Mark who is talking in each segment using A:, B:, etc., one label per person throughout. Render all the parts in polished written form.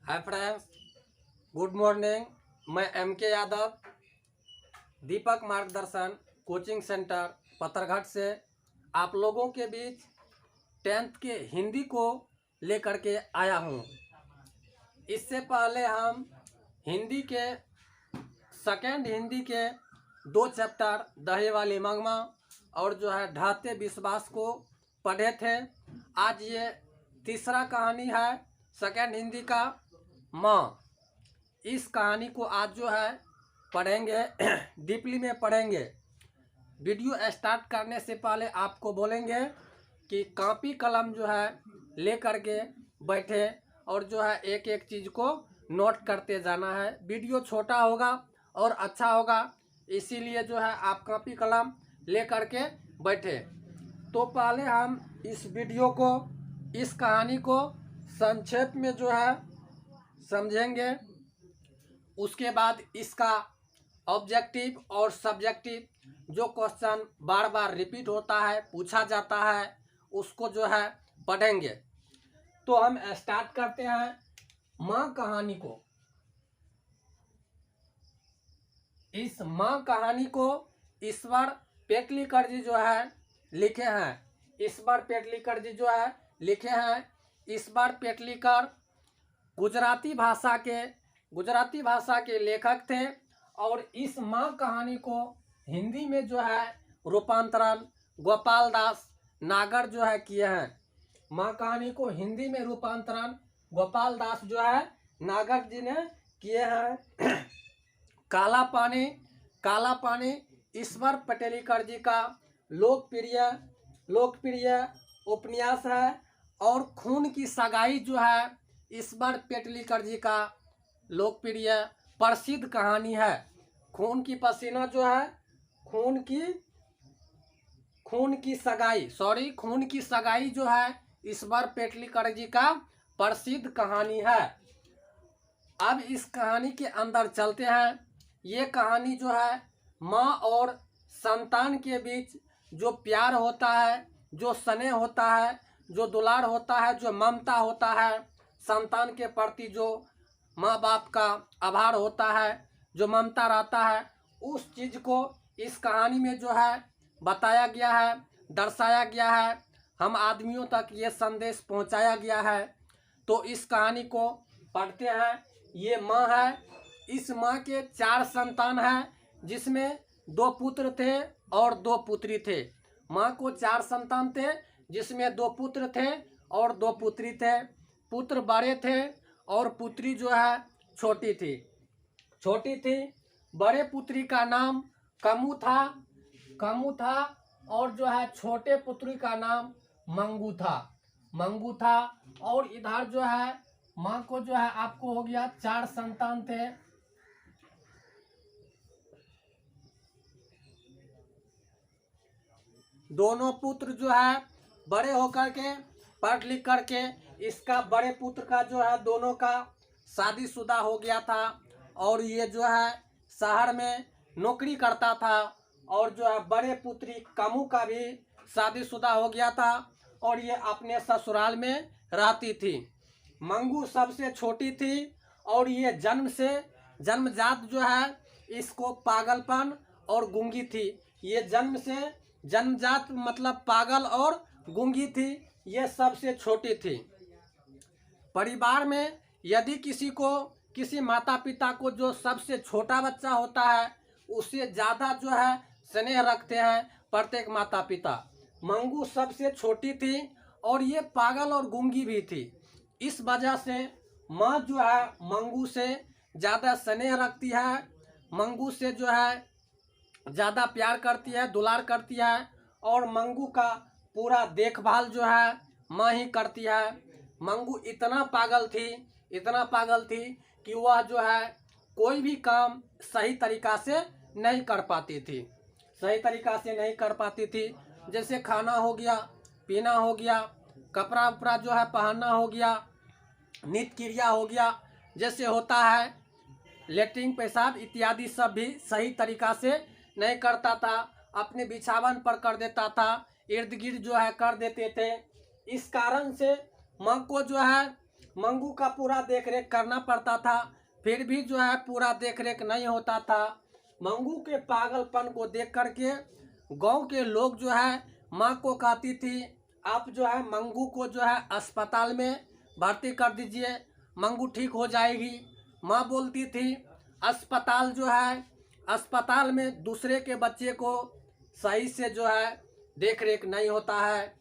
A: Hi friends, good morning. मैं के यादव दीपक मार्गदर्शन कोचिंग सेंटर पत्थरघाट से आप लोगों के बीच 10th के हिंदी को लेकर के आया हूं। इससे पहले हम हिंदी के सेकेंड हिंदी के 2 चैप्टर दहे वाली मंगमा और ढाते विश्वास को पढ़े थे। आज ये तीसरा कहानी है सेकेंड हिंदी का माँ। इस कहानी को आज पढ़ेंगे डीपली में पढ़ेंगे। वीडियो स्टार्ट करने से पहले आपको बोलेंगे कि कॉपी कलम ले करके बैठे और एक एक चीज़ को नोट करते जाना है। वीडियो छोटा होगा और अच्छा होगा, इसीलिए आप कॉपी कलम ले करके बैठे। तो पहले हम इस वीडियो को, इस कहानी को संक्षेप में समझेंगे। उसके बाद इसका ऑब्जेक्टिव और सब्जेक्टिव जो क्वेश्चन बार बार रिपीट होता है, पूछा जाता है, उसको पढ़ेंगे। तो हम स्टार्ट करते हैं माँ कहानी को। इस माँ कहानी को ईश्वर पेटलीकर जी लिखे हैं। ईश्वर पेटलीकर जी लिखे हैं। ईश्वर पेटलीकर गुजराती भाषा के लेखक थे और इस माँ कहानी को हिंदी में रूपांतरण गोपाल दास नागर किए हैं। माँ कहानी को हिंदी में रूपांतरण गोपाल दास नागर जी ने किए हैं। काला पानी ईश्वर पेटलीकर जी का लोकप्रिय उपन्यास है। और खून की सगाई ईश्वर पेटलीकर जी का लोकप्रिय प्रसिद्ध कहानी है। खून की पसीना खून की सगाई ईश्वर पेटलीकर जी का प्रसिद्ध कहानी है। अब इस कहानी के अंदर चलते हैं। ये कहानी माँ और संतान के बीच जो प्यार होता है, जो स्नेह होता है, जो दुलार होता है, जो ममता होता है, संतान के प्रति जो माँ बाप का आभार होता है, जो ममता रहता है, उस चीज़ को इस कहानी में बताया गया है, दर्शाया गया है, हम आदमियों तक ये संदेश पहुंचाया गया है। तो इस कहानी को पढ़ते हैं। ये माँ है। इस माँ के 4 संतान हैं, जिसमें 2 पुत्र थे और 2 पुत्री थे। माँ को 4 संतान थे, जिसमें 2 पुत्र थे और 2 पुत्री थे। पुत्र बड़े थे और पुत्री छोटी थी। बड़े पुत्री का नाम कमू था और छोटे पुत्री का नाम मंगू था। और इधर माँ को आपको हो गया 4 संतान थे। दोनों पुत्र बड़े होकर के पढ़ लिख करके, इसका बड़े पुत्र का दोनों का शादीशुदा हो गया था और ये शहर में नौकरी करता था। और बड़े पुत्री कमू का भी शादीशुदा हो गया था और ये अपने ससुराल में रहती थी। मंगू सबसे छोटी थी और ये जन्मजात इसको पागलपन और गूंगी थी। ये जन्मजात मतलब पागल और गूंगी थी। ये सबसे छोटी थी। परिवार में यदि किसी माता पिता को जो सबसे छोटा बच्चा होता है, उससे ज़्यादा स्नेह रखते हैं प्रत्येक माता पिता। मंगू सबसे छोटी थी और ये पागल और गूंगी भी थी। इस वजह से माँ मंगू से ज़्यादा स्नेह रखती है, मंगू से ज़्यादा प्यार करती है, दुलार करती है। और मंगू का पूरा देखभाल माँ ही करती है। मंगू इतना पागल थी कि वह कोई भी काम सही तरीका से नहीं कर पाती थी। जैसे खाना हो गया, पीना हो गया, कपड़ा उपड़ा पहनना हो गया, नित्य क्रिया हो गया, जैसे होता है लेटरिन पेशाब इत्यादि सब भी सही तरीका से नहीं करता था। अपने बिछावन पर कर देता था, इर्द गिर्द कर देते थे। इस कारण से माँ को मंगू का पूरा देख रेख करना पड़ता था, फिर भी जो है पूरा देख रेख नहीं होता था। मंगू के पागलपन को देख करके गांव के लोग जो है माँ को कहती थी, आप जो है मंगू को जो है अस्पताल में भर्ती कर दीजिए, मंगू ठीक हो जाएगी। माँ बोलती थी अस्पताल जो है, अस्पताल में दूसरे के बच्चे को सही से जो है देख रेख नहीं होता है।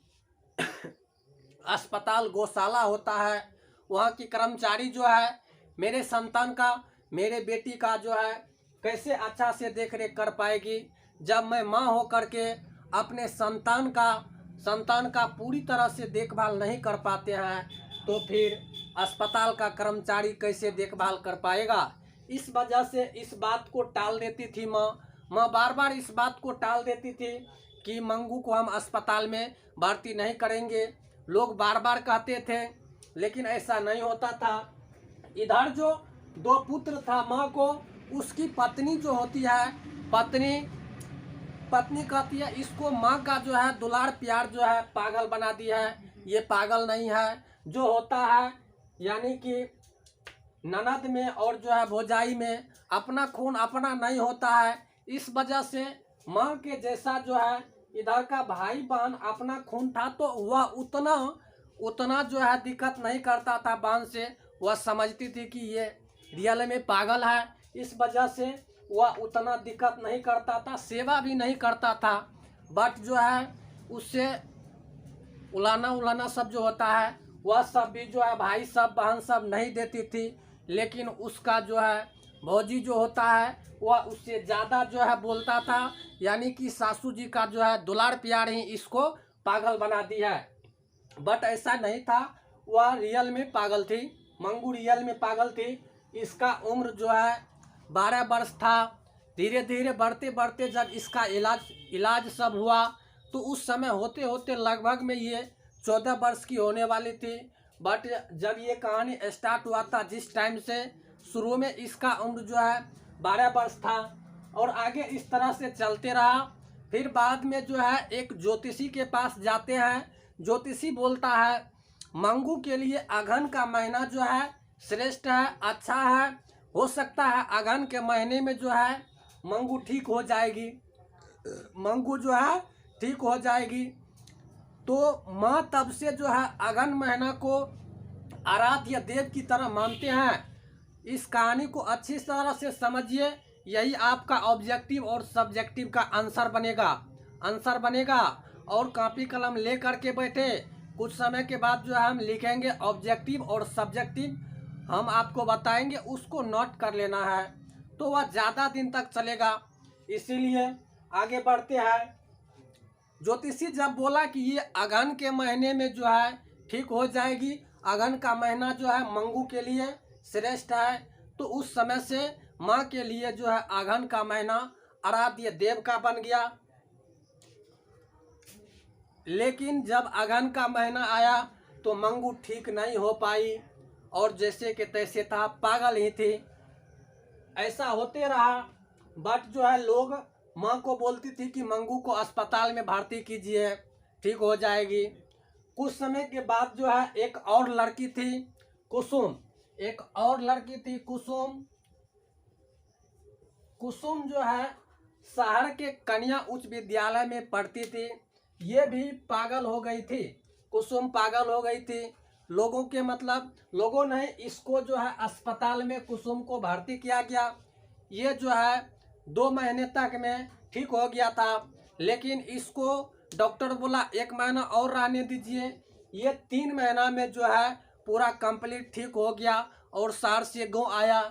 A: अस्पताल गौशाला होता है, वहाँ की कर्मचारी जो है मेरे संतान का, मेरे बेटी का जो है कैसे अच्छा से देख रेख कर पाएगी, जब मैं माँ हो करके अपने संतान का पूरी तरह से देखभाल नहीं कर पाते हैं, तो फिर अस्पताल का कर्मचारी कैसे देखभाल कर पाएगा। इस वजह से इस बात को टाल देती थी माँ बार बार इस बात को टाल देती थी कि मंगू को हम अस्पताल में भर्ती नहीं करेंगे। लोग बार बार कहते थे, लेकिन ऐसा नहीं होता था। इधर जो 2 पुत्र था माँ को, उसकी पत्नी जो होती है, पत्नी कहती है इसको माँ का जो है दुलार प्यार जो है पागल बना दिया है। ये पागल नहीं है, जो होता है यानी कि ननद में और जो है भौजाई में अपना खून अपना नहीं होता है। इस वजह से माँ के जैसा जो है इधर का भाई बहन अपना खून था, तो वह उतना जो है दिक्कत नहीं करता था बहन से। वह समझती थी कि ये रियल में पागल है, इस वजह से वह उतना दिक्कत नहीं करता था, सेवा भी नहीं करता था। बट जो है उससे उलाना सब जो होता है वह सब भी जो है भाई सब बहन सब नहीं देती थी, लेकिन उसका जो है भौजी जो होता है वह उससे ज़्यादा जो है बोलता था, यानी कि सासू जी का जो है दुलार प्यार ही इसको पागल बना दिया है। बट ऐसा नहीं था, वह रियल में पागल थी, मंगू रियल में पागल थी। इसका उम्र जो है 12 वर्ष था। धीरे धीरे बढ़ते बढ़ते जब इसका इलाज सब हुआ, तो उस समय होते होते लगभग में ये 14 वर्ष की होने वाली थी। बट जब ये कहानी स्टार्ट हुआ था, जिस टाइम से शुरू में इसका उम्र जो है 12 वर्ष था, और आगे इस तरह से चलते रहा। फिर बाद में जो है एक ज्योतिषी के पास जाते हैं। ज्योतिषी बोलता है मंगू के लिए अगहन का महीना जो है श्रेष्ठ है, अच्छा है, हो सकता है अगहन के महीने में जो है मंगू ठीक हो जाएगी, मंगू जो है ठीक हो जाएगी। तो माँ तब से जो है अगहन महीना को आराध्य देव की तरह मानते हैं। इस कहानी को अच्छी तरह से समझिए, यही आपका ऑब्जेक्टिव और सब्जेक्टिव का आंसर बनेगा। और कॉपी कलम ले करके बैठे, कुछ समय के बाद जो है हम लिखेंगे ऑब्जेक्टिव और सब्जेक्टिव, हम आपको बताएंगे, उसको नोट कर लेना है, तो वह ज़्यादा दिन तक चलेगा। इसीलिए आगे बढ़ते हैं। ज्योतिषी जब बोला कि ये अगहन के महीने में जो है ठीक हो जाएगी, अगहन का महीना जो है मंगू के लिए श्रेष्ठ है, तो उस समय से माँ के लिए जो है अगहन का महीना आराध्य देव का बन गया। लेकिन जब अगहन का महीना आया तो मंगू ठीक नहीं हो पाई, और जैसे कि तैसे था, पागल ही थी। ऐसा होते रहा। बट जो है लोग माँ को बोलती थी कि मंगू को अस्पताल में भर्ती कीजिए, ठीक हो जाएगी। कुछ समय के बाद जो है एक और लड़की थी कुसुम, कुसुम जो है शहर के कन्या उच्च विद्यालय में पढ़ती थी। ये भी पागल हो गई थी, कुसुम पागल हो गई थी। लोगों ने इसको जो है अस्पताल में कुसुम को भर्ती किया गया। ये जो है 2 महीने तक में ठीक हो गया था, लेकिन इसको डॉक्टर बोला 1 महीना और रहने दीजिए। ये 3 महीना में जो है पूरा कंप्लीट ठीक हो गया, और शहर से गाँव आया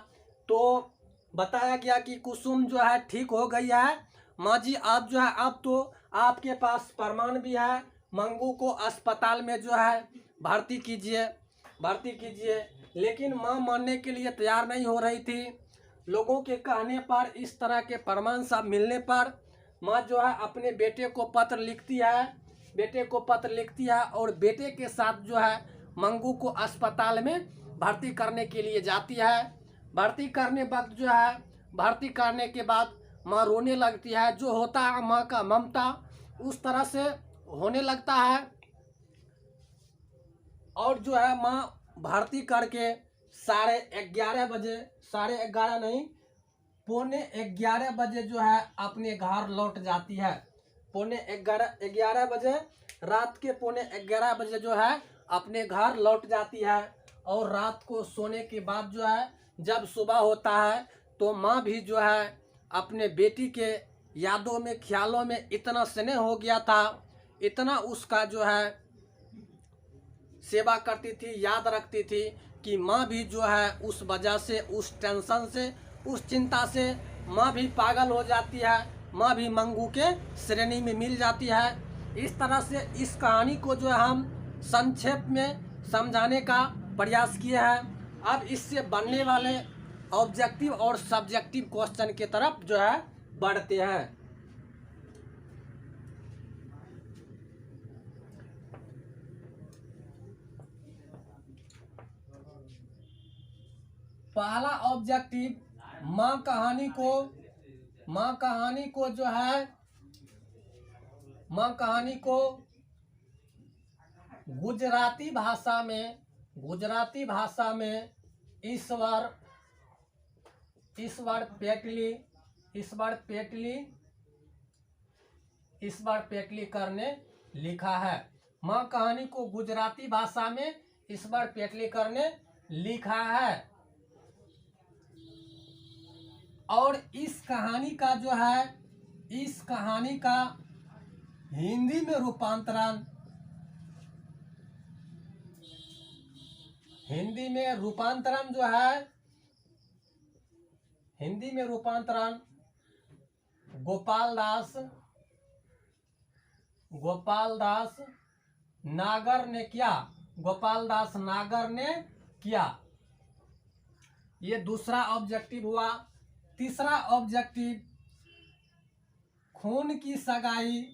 A: तो बताया गया कि कुसुम जो है ठीक हो गई है। माँ जी आप जो है, अब तो आपके पास प्रमाण भी है, मंगू को अस्पताल में जो है भर्ती कीजिए। लेकिन माँ मानने के लिए तैयार नहीं हो रही थी। लोगों के कहने पर, इस तरह के प्रमाण सब मिलने पर माँ जो है अपने बेटे को पत्र लिखती है, और बेटे के साथ जो है मंगू को अस्पताल में भर्ती करने के लिए जाती है। भर्ती करने के बाद माँ रोने लगती है। जो होता है माँ का ममता, उस तरह से होने लगता है। और जो है माँ भर्ती करके 11:30 बजे, 11:30 नहीं, 11:45 बजे जो है अपने घर लौट जाती है। 11:45 बजे, रात के 11:45 बजे जो है अपने घर लौट जाती है। और रात को सोने के बाद जो है जब सुबह होता है तो माँ भी जो है अपने बेटी के यादों में, ख्यालों में इतना स्नेह हो गया था, इतना उसका जो है सेवा करती थी, याद रखती थी कि माँ भी जो है उस वजह से, उस टेंशन से, उस चिंता से माँ भी पागल हो जाती है, माँ भी मंगू के श्रेणी में मिल जाती है। इस तरह से इस कहानी को जो है हम संक्षेप में समझाने का प्रयास किए हैं। अब इससे बनने वाले ऑब्जेक्टिव और सब्जेक्टिव क्वेश्चन की तरफ जो है बढ़ते हैं। पहला ऑब्जेक्टिव, माँ कहानी को जो है, माँ कहानी को गुजराती भाषा में ईश्वर पेटली करने लिखा है। माँ कहानी को गुजराती भाषा में ईश्वर पेटली करने लिखा है। और इस कहानी का जो है, इस कहानी का हिंदी में रूपांतरण, हिंदी में रूपांतरण गोपाल दास नागर ने किया। ये दूसरा ऑब्जेक्टिव हुआ। तीसरा ऑब्जेक्टिव, खून की सगाई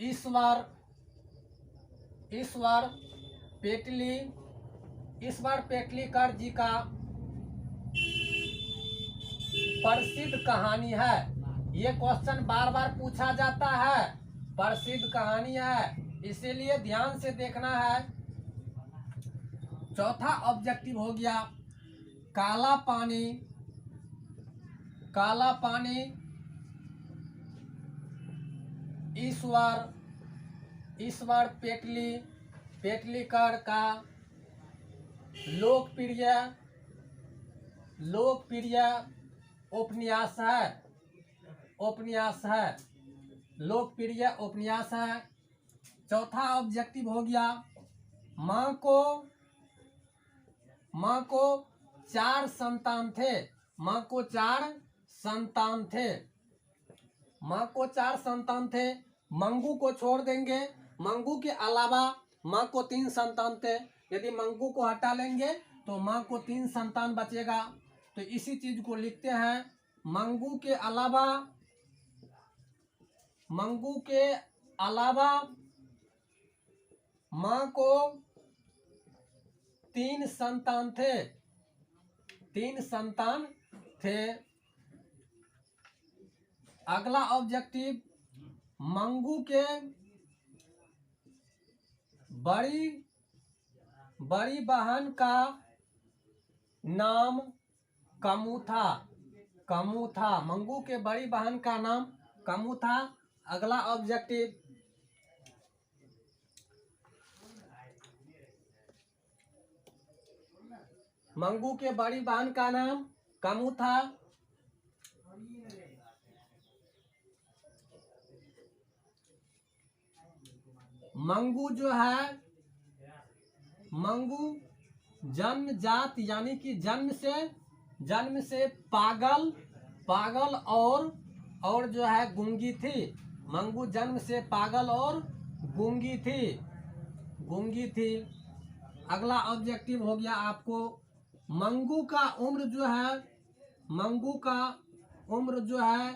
A: ईश्वर पेटलीकर जी का प्रसिद्ध कहानी है। ये क्वेश्चन बार बार पूछा जाता है, प्रसिद्ध कहानी है, इसीलिए ध्यान से देखना है। चौथा ऑब्जेक्टिव हो गया काला पानी ईश्वर पेटलीकर का लोकप्रिय उपन्यास है। चौथा ऑब्जेक्टिव हो गया माँ को 4 संतान थे। मंगू को छोड़ देंगे, मंगू के अलावा माँ को 3 संतान थे। यदि मंगू को हटा लेंगे तो माँ को 3 संतान बचेगा। तो इसी चीज को लिखते हैं, मंगू के अलावा माँ को 3 संतान थे। अगला ऑब्जेक्टिव, मंगू के बड़ी बहन का नाम कमू था। मंगू के बड़ी बहन का नाम कमू था। अगला ऑब्जेक्टिव, मंगू के बड़ी बहन का नाम कमू था। मंगू जो है, मंगू जन्मजात यानी कि जन्म से पागल और जो है गूंगी थी। मंगू जन्म से पागल और गूंगी थी। अगला ऑब्जेक्टिव हो गया आपको, मंगू का उम्र जो है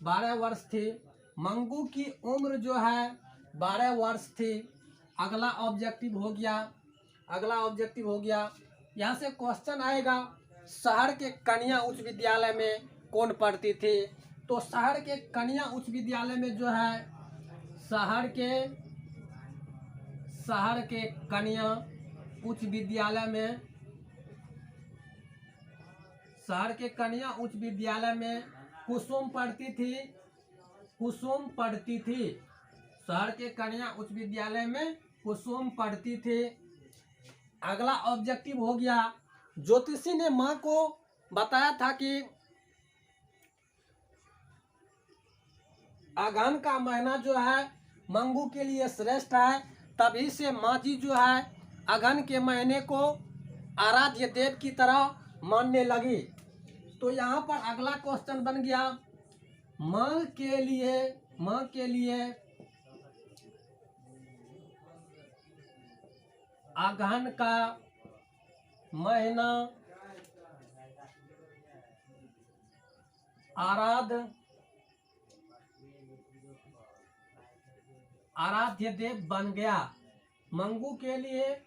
A: 12 वर्ष थी। मंगू की उम्र जो है 12 वर्ष थी। अगला ऑब्जेक्टिव हो गया, यहाँ से क्वेश्चन आएगा, शहर के कन्या उच्च विद्यालय में कौन पढ़ती थी? तो शहर के कन्या उच्च विद्यालय में जो है शहर के कन्या उच्च विद्यालय में शहर के कन्या उच्च विद्यालय में कुसुम पढ़ती थी। शहर के कन्या उच्च विद्यालय में कुसुम पढ़ती थी। अगला ऑब्जेक्टिव हो गया, ज्योतिषी ने माँ को बताया था कि अगहन का महीना जो है मंगू के लिए श्रेष्ठ है। तभी से माँ जी जो है अगहन के महीने को आराध्य देव की तरह मानने लगी। तो यहाँ पर अगला क्वेश्चन बन गया, माँ के लिए अगहन का महीना आराध्य देव बन गया। मंगू के लिए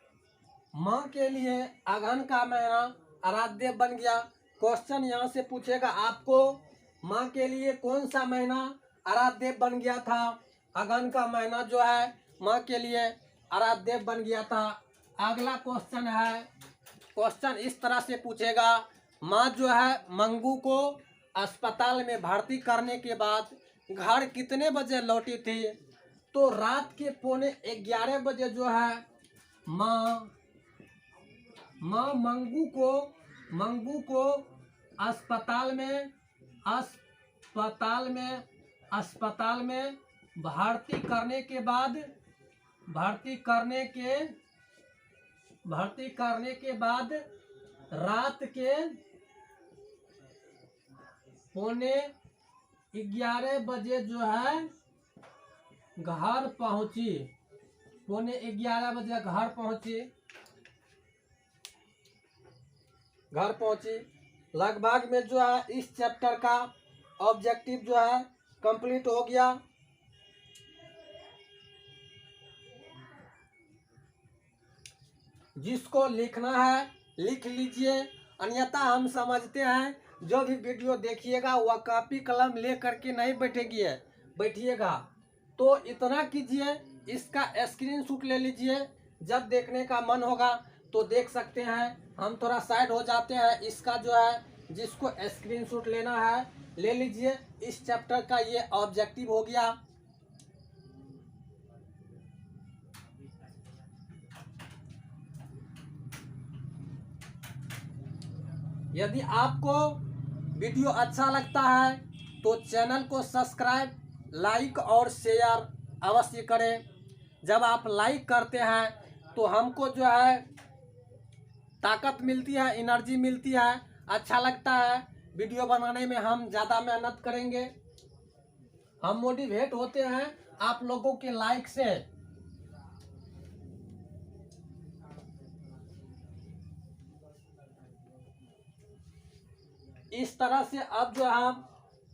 A: माँ के लिए अगहन का महीना आराध्य देव बन गया। क्वेश्चन यहाँ से पूछेगा आपको, माँ के लिए कौन सा महीना आराध्य देव बन गया था? अगहन का महीना जो है माँ के लिए आराध्य देव बन गया था। अगला क्वेश्चन है, क्वेश्चन इस तरह से पूछेगा, माँ जो है मंगू को अस्पताल में भर्ती करने के बाद घर कितने बजे लौटी थी? तो रात के 11:15 बजे जो है माँ मंगू को अस्पताल में भर्ती करने के बाद रात के 11:15 बजे जो है घर पहुंची। 11:15 बजे घर पहुंची। लगभग में जो है इस चैप्टर का ऑब्जेक्टिव जो है कंप्लीट हो गया। जिसको लिखना है लिख लीजिए, अन्यथा हम समझते हैं जो भी वीडियो देखिएगा वह कॉपी कलम ले करके नहीं बैठिएगा। तो इतना कीजिए, इसका स्क्रीनशॉट ले लीजिए, जब देखने का मन होगा तो देख सकते हैं। हम थोड़ा साइड हो जाते हैं, इसका जो है जिसको स्क्रीनशॉट लेना है ले लीजिए। इस चैप्टर का ये ऑब्जेक्टिव हो गया। यदि आपको वीडियो अच्छा लगता है तो चैनल को सब्सक्राइब, लाइक और शेयर अवश्य करें। जब आप लाइक करते हैं तो हमको जो है ताकत मिलती है, एनर्जी मिलती है, अच्छा लगता है। वीडियो बनाने में हम ज़्यादा मेहनत करेंगे। हम मोटिवेट होते हैं आप लोगों के लाइक से। इस तरह से अब जो हम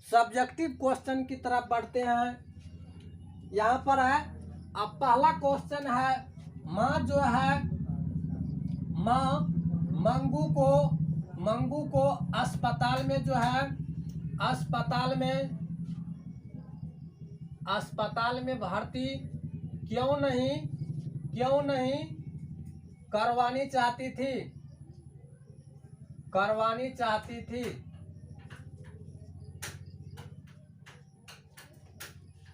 A: सब्जेक्टिव क्वेश्चन की तरफ बढ़ते हैं। यहाँ पर है, अब पहला क्वेश्चन है, माँ जो है मंगू को अस्पताल में जो है अस्पताल में भर्ती क्यों नहीं करवानी चाहती थी।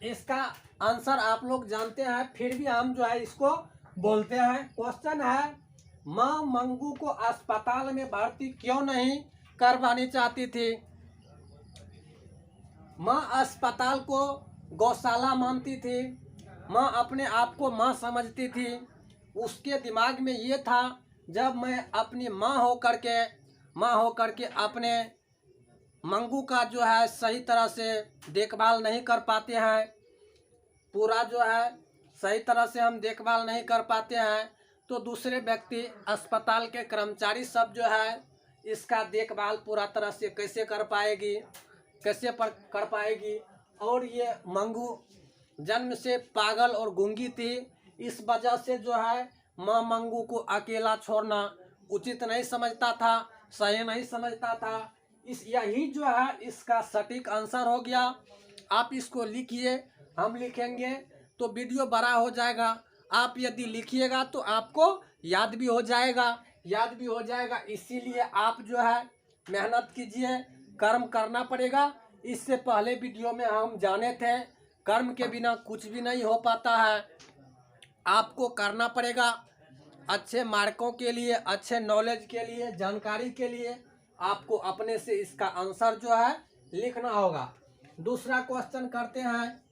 A: इसका आंसर आप लोग जानते हैं, फिर भी हम जो है इसको बोलते हैं। क्वेश्चन है, माँ मंगू को अस्पताल में भर्ती क्यों नहीं करवानी चाहती थी? माँ अस्पताल को गौशाला मानती थी। माँ अपने आप को माँ समझती थी। उसके दिमाग में ये था, जब मैं अपनी माँ होकर के अपने मंगू का जो है सही तरह से देखभाल नहीं कर पाते हैं, पूरा जो है सही तरह से हम देखभाल नहीं कर पाते हैं, तो दूसरे व्यक्ति अस्पताल के कर्मचारी सब जो है इसका देखभाल पूरा तरह से कैसे कर पाएगी। और ये मंगू जन्म से पागल और गूंगी थी। इस वजह से जो है माँ मंगू को अकेला छोड़ना उचित नहीं समझता था, सही नहीं समझता था। यही जो है इसका सटीक आंसर हो गया। आप इसको लिखिए, हम लिखेंगे तो वीडियो बड़ा हो जाएगा। आप यदि लिखिएगा तो आपको याद भी हो जाएगा। इसीलिए आप जो है मेहनत कीजिए, कर्म करना पड़ेगा। इससे पहले वीडियो में हम जाने थे कर्म के बिना कुछ भी नहीं हो पाता है। आपको करना पड़ेगा अच्छे मार्कों के लिए, अच्छे नॉलेज के लिए, जानकारी के लिए आपको अपने से इसका आंसर जो है लिखना होगा। दूसरा क्वेश्चन करते हैं।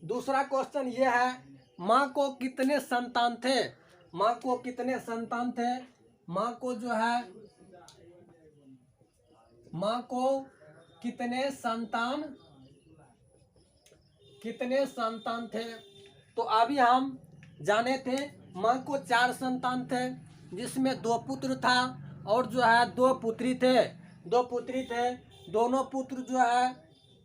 A: दूसरा क्वेश्चन ये है, माँ को कितने संतान थे? माँ को कितने संतान थे? माँ को जो है, माँ को कितने संतान थे? तो अभी हम जाने थे माँ को 4 संतान थे, जिसमें 2 पुत्र था और जो है 2 पुत्री थे। दोनों पुत्र जो है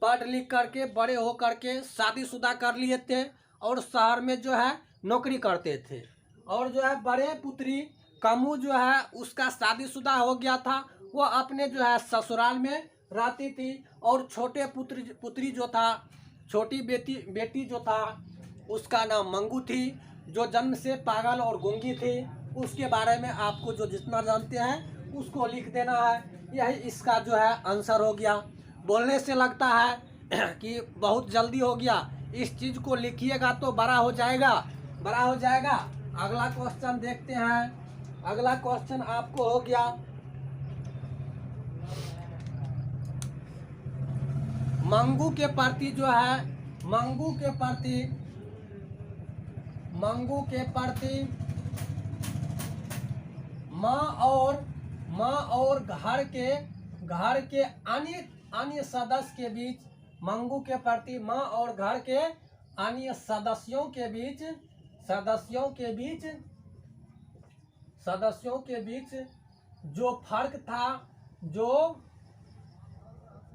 A: पढ़ लिख करके बड़े हो करके शादीशुदा कर लिए थे और शहर में जो है नौकरी करते थे। और जो है बड़े पुत्री कमू जो है उसका शादीशुदा हो गया था, वो अपने जो है ससुराल में रहती थी। और छोटे पुत्री जो था, छोटी बेटी जो था उसका नाम मंगू थी, जो जन्म से पागल और गूंगी थी। उसके बारे में आपको जो जितना जानते हैं उसको लिख देना है। यही इसका जो है आंसर हो गया। बोलने से लगता है कि बहुत जल्दी हो गया, इस चीज़ को लिखिएगा तो बड़ा हो जाएगा। अगला क्वेश्चन देखते हैं। अगला क्वेश्चन आपको हो गया, मंगू के प्रति जो है, मंगू के प्रति माँ और घर के अन्य सदस्य के बीच, मंगू के प्रति माँ और घर के अन्य सदस्यों के बीच जो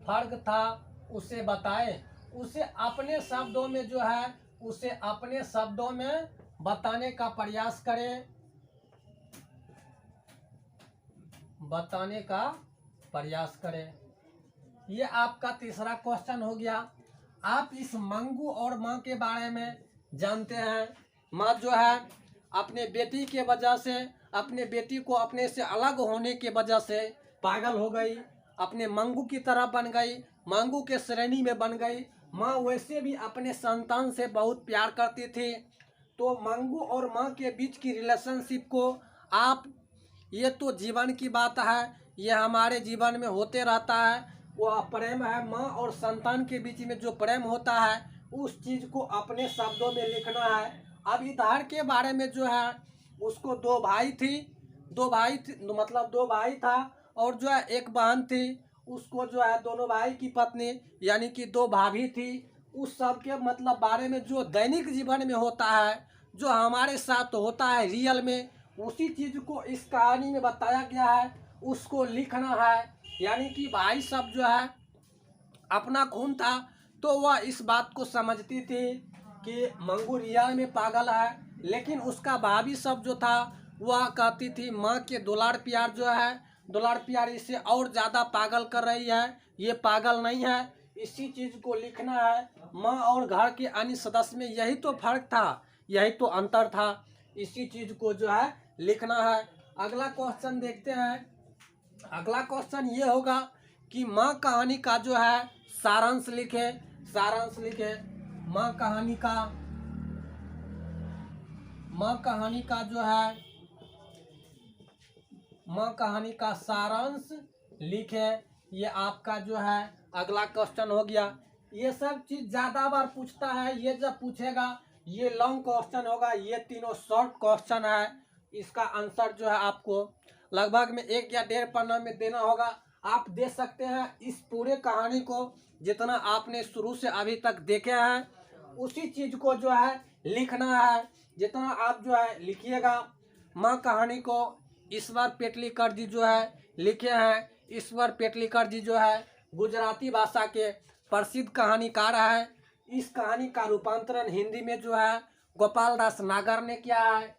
A: फर्क था उसे बताएं। उसे अपने शब्दों में जो है, उसे अपने शब्दों में बताने का प्रयास करें। ये आपका तीसरा क्वेश्चन हो गया। आप इस मंगू और माँ के बारे में जानते हैं। माँ जो है अपने बेटी के वजह से, अपने बेटी को अपने से अलग होने के वजह से पागल हो गई, अपने मंगू की तरह बन गई, मंगू के श्रेणी में बन गई। माँ वैसे भी अपने संतान से बहुत प्यार करती थी। तो मंगू और माँ के बीच की रिलेशनशिप को आप, ये तो जीवन की बात है, ये हमारे जीवन में होते रहता है। वो प्रेम है, माँ और संतान के बीच में जो प्रेम होता है उस चीज़ को अपने शब्दों में लिखना है। अब इधर के बारे में जो है, उसको 2 भाई मतलब 2 भाई था और जो है 1 बहन थी। उसको जो है दोनों भाई की पत्नी यानी कि 2 भाभी थी। उस सब के मतलब बारे में जो दैनिक जीवन में होता है, जो हमारे साथ होता है रियल में, उसी चीज़ को इस कहानी में बताया गया है, उसको लिखना है। यानी कि भाई सब जो है अपना खून था, तो वह इस बात को समझती थी कि मंगू रियल में पागल है, लेकिन उसका भाभी सब जो था वह कहती थी माँ के दुलार प्यार जो है, दुलार प्यार इसे और ज़्यादा पागल कर रही है, ये पागल नहीं है। इसी चीज़ को लिखना है। माँ और घर के अन्य सदस्य में यही तो फर्क था, यही तो अंतर था। इसी चीज़ को जो है लिखना है। अगला क्वेश्चन देखते हैं। अगला क्वेश्चन ये होगा कि माँ कहानी का जो है सारांश लिखे। माँ कहानी का सारांश लिखे। ये आपका जो है अगला क्वेश्चन हो गया। ये सब चीज़ ज़्यादा बार पूछता है, ये जब पूछेगा ये लॉन्ग क्वेश्चन होगा, ये तीनों शॉर्ट क्वेश्चन है। इसका आंसर जो है आपको लगभग में 1 या 1.5 पन्ना में देना होगा। आप दे सकते हैं इस पूरे कहानी को, जितना आपने शुरू से अभी तक देखे हैं उसी चीज़ को जो है लिखना है। जितना आप जो है लिखिएगा। माँ कहानी को ईश्वर पेटलीकर जी जो है लिखे हैं। ईश्वर पेटलीकर जी जो है गुजराती भाषा के प्रसिद्ध कहानीकार है। इस कहानी का रूपांतरण हिंदी में जो है गोपाल दास नागर ने किया है।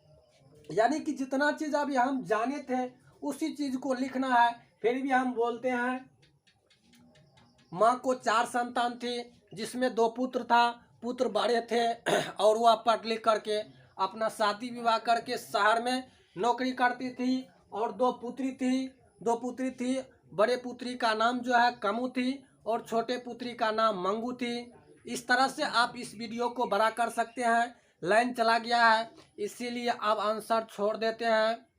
A: यानी कि जितना चीज़ अभी हम जाने थे उसी चीज़ को लिखना है। फिर भी हम बोलते हैं माँ को 4 संतान थी, जिसमें 2 पुत्र था। पुत्र बड़े थे और वह पढ़ लिख करके अपना शादी विवाह करके शहर में नौकरी करती थी। और 2 पुत्री थी, 2 पुत्री थी। बड़े पुत्री का नाम जो है कमू थी और छोटे पुत्री का नाम मंगू थी। इस तरह से आप इस वीडियो को बड़ा कर सकते हैं। लाइन चला गया है, इसीलिए आप आंसर छोड़ देते हैं।